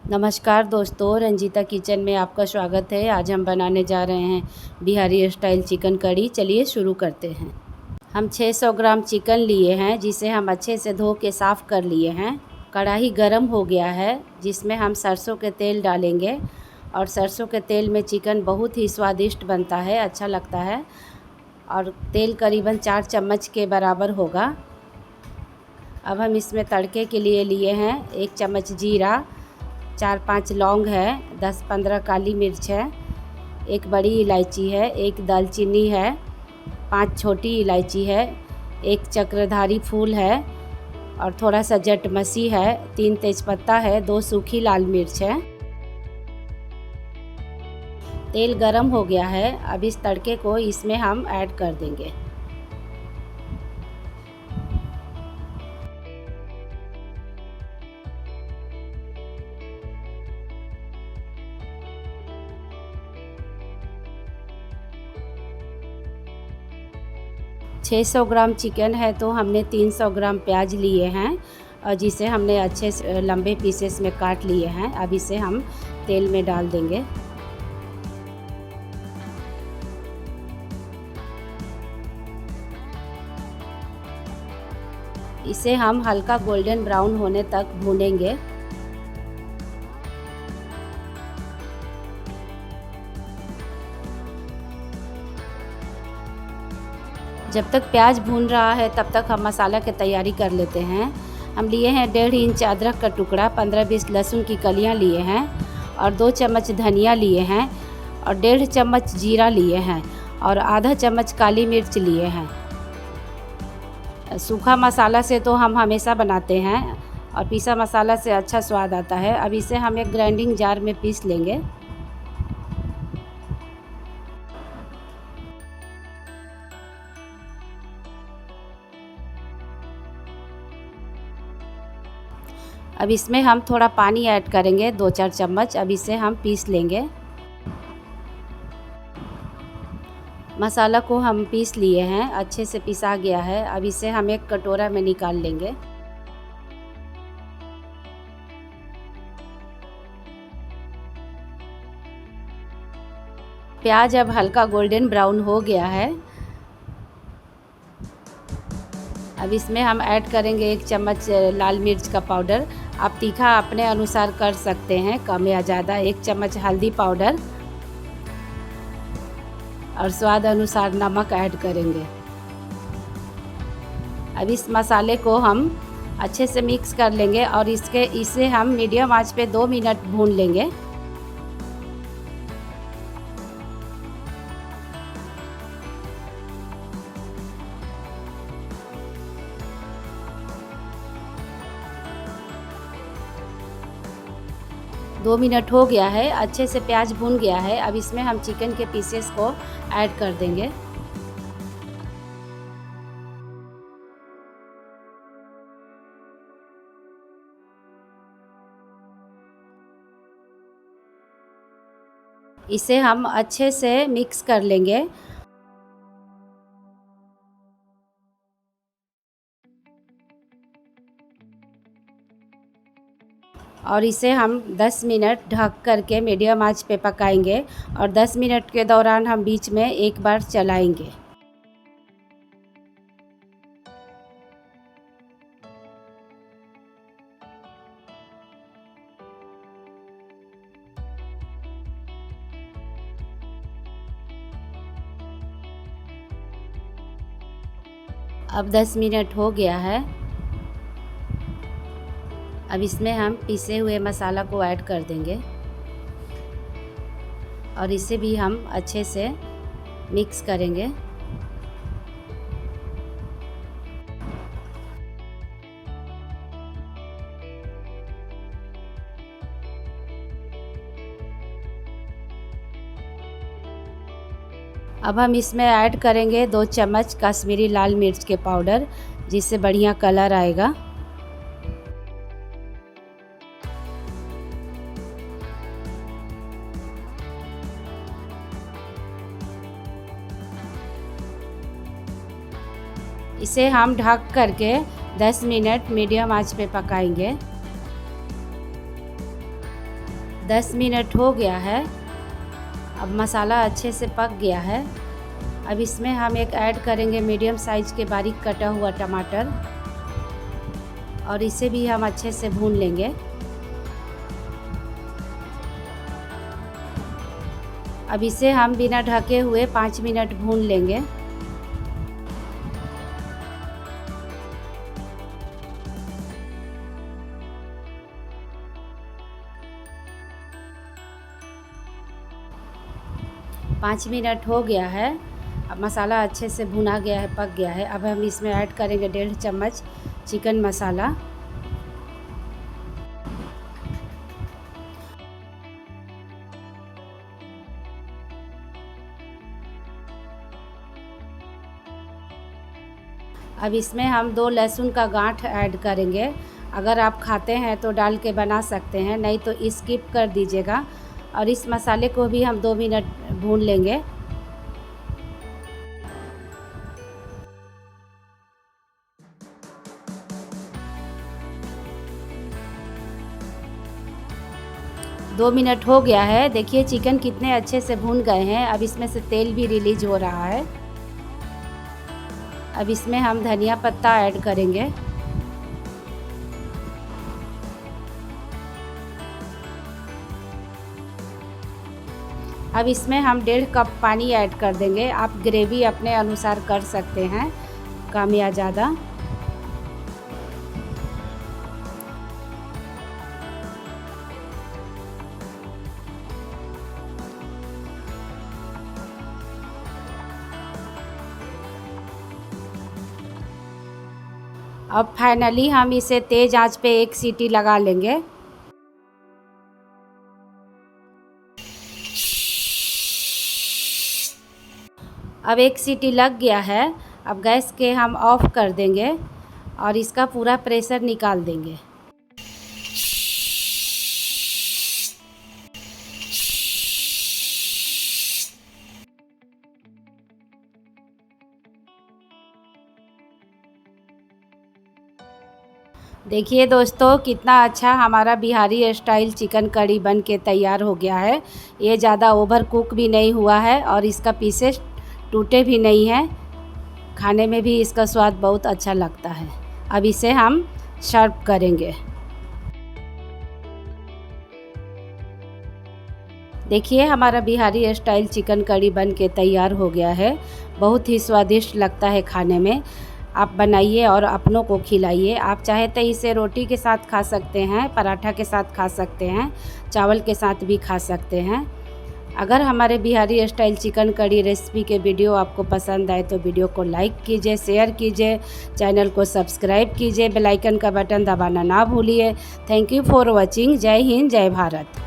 नमस्कार दोस्तों, रंजीता किचन में आपका स्वागत है। आज हम बनाने जा रहे हैं बिहारी स्टाइल चिकन कड़ी। चलिए शुरू करते हैं। हम 600 ग्राम चिकन लिए हैं, जिसे हम अच्छे से धो के साफ़ कर लिए हैं। कढ़ाई गरम हो गया है, जिसमें हम सरसों के तेल डालेंगे और सरसों के तेल में चिकन बहुत ही स्वादिष्ट बनता है, अच्छा लगता है। और तेल करीबन 4 चम्मच के बराबर होगा। अब हम इसमें तड़के के लिए हैं 1 चम्मच जीरा, 4-5 लौंग है, 10-15 काली मिर्च है, 1 बड़ी इलायची है, 1 दालचीनी है, 5 छोटी इलायची है, 1 चक्रधारी फूल है और थोड़ा सा जटमसी है, 3 तेज़पत्ता है, 2 सूखी लाल मिर्च है। तेल गरम हो गया है। अब इस तड़के को इसमें हम ऐड कर देंगे। छः 600 ग्राम चिकन है तो हमने 300 ग्राम प्याज लिए हैं और जिसे हमने अच्छे से लंबे पीसेस में काट लिए हैं। अब इसे हम तेल में डाल देंगे। इसे हम हल्का गोल्डन ब्राउन होने तक भूनेंगे। जब तक प्याज भून रहा है तब तक हम मसाला की तैयारी कर लेते हैं। हम लिए हैं 1.5 इंच अदरक का टुकड़ा, 15-20 लहसुन की कलियां लिए हैं और 2 चम्मच धनिया लिए हैं और 1.5 चम्मच जीरा लिए हैं और आधा चम्मच काली मिर्च लिए हैं। सूखा मसाला से तो हम हमेशा बनाते हैं और पीसा मसाला से अच्छा स्वाद आता है। अब इसे हम एक ग्राइंडिंग जार में पीस लेंगे। अब इसमें हम थोड़ा पानी ऐड करेंगे, 2-4 चम्मच। अब इसे हम पीस लेंगे। मसाला को हम पीस लिए हैं, अच्छे से पिसा गया है। अब इसे हम एक कटोरा में निकाल लेंगे। प्याज अब हल्का गोल्डन ब्राउन हो गया है। अब इसमें हम ऐड करेंगे 1 चम्मच लाल मिर्च का पाउडर। आप तीखा अपने अनुसार कर सकते हैं, कम या ज़्यादा। 1 चम्मच हल्दी पाउडर और स्वाद अनुसार नमक ऐड करेंगे। अब इस मसाले को हम अच्छे से मिक्स कर लेंगे और इसे हम मीडियम आंच पे 2 मिनट भून लेंगे। दो मिनट हो गया है, अच्छे से प्याज भून गया है। अब इसमें हम चिकन के पीसेस को ऐड कर देंगे। इसे हम अच्छे से मिक्स कर लेंगे। और इसे हम 10 मिनट ढक करके मीडियम आंच पे पकाएंगे और 10 मिनट के दौरान हम बीच में एक बार चलाएंगे। अब 10 मिनट हो गया है। अब इसमें हम पिसे हुए मसाला को ऐड कर देंगे और इसे भी हम अच्छे से मिक्स करेंगे। अब हम इसमें ऐड करेंगे 2 चम्मच कश्मीरी लाल मिर्च के पाउडर, जिससे बढ़िया कलर आएगा। इसे हम ढक करके 10 मिनट मीडियम आंच पे पकाएंगे। 10 मिनट हो गया है। अब मसाला अच्छे से पक गया है। अब इसमें हम एक ऐड करेंगे मीडियम साइज़ के बारीक कटा हुआ टमाटर और इसे भी हम अच्छे से भून लेंगे। अब इसे हम बिना ढके हुए 5 मिनट भून लेंगे। पाँच मिनट हो गया है। अब मसाला अच्छे से भुना गया है, पक गया है। अब हम इसमें ऐड करेंगे 1.5 चम्मच चिकन मसाला। अब इसमें हम 2 लहसुन का गांठ ऐड करेंगे। अगर आप खाते हैं तो डाल के बना सकते हैं, नहीं तो स्किप कर दीजिएगा। और इस मसाले को भी हम 2 मिनट भून लेंगे। दो मिनट हो गया है। देखिए चिकन कितने अच्छे से भून गए हैं। अब इसमें से तेल भी रिलीज हो रहा है। अब इसमें हम धनिया पत्ता ऐड करेंगे। अब इसमें हम 1.5 कप पानी ऐड कर देंगे। आप ग्रेवी अपने अनुसार कर सकते हैं, कम या ज़्यादा। अब फाइनली हम इसे तेज़ आंच पे 1 सीटी लगा लेंगे। अब 1 सीटी लग गया है। अब गैस के हम ऑफ़ कर देंगे और इसका पूरा प्रेशर निकाल देंगे। देखिए दोस्तों कितना अच्छा हमारा बिहारी स्टाइल चिकन कड़ी बन के तैयार हो गया है। ये ज़्यादा ओवर कुक भी नहीं हुआ है और इसका पीसेस टूटे भी नहीं हैं। खाने में भी इसका स्वाद बहुत अच्छा लगता है। अब इसे हम सर्व करेंगे। देखिए हमारा बिहारी स्टाइल चिकन कड़ी बन के तैयार हो गया है। बहुत ही स्वादिष्ट लगता है खाने में। आप बनाइए और अपनों को खिलाइए। आप चाहे तो इसे रोटी के साथ खा सकते हैं, पराठा के साथ खा सकते हैं, चावल के साथ भी खा सकते हैं। अगर हमारे बिहारी स्टाइल चिकन कड़ी रेसिपी के वीडियो आपको पसंद आए तो वीडियो को लाइक कीजिए, शेयर कीजिए, चैनल को सब्सक्राइब कीजिए, बेल आइकन का बटन दबाना ना भूलिए। Thank you for watching. जय हिंद, जय भारत।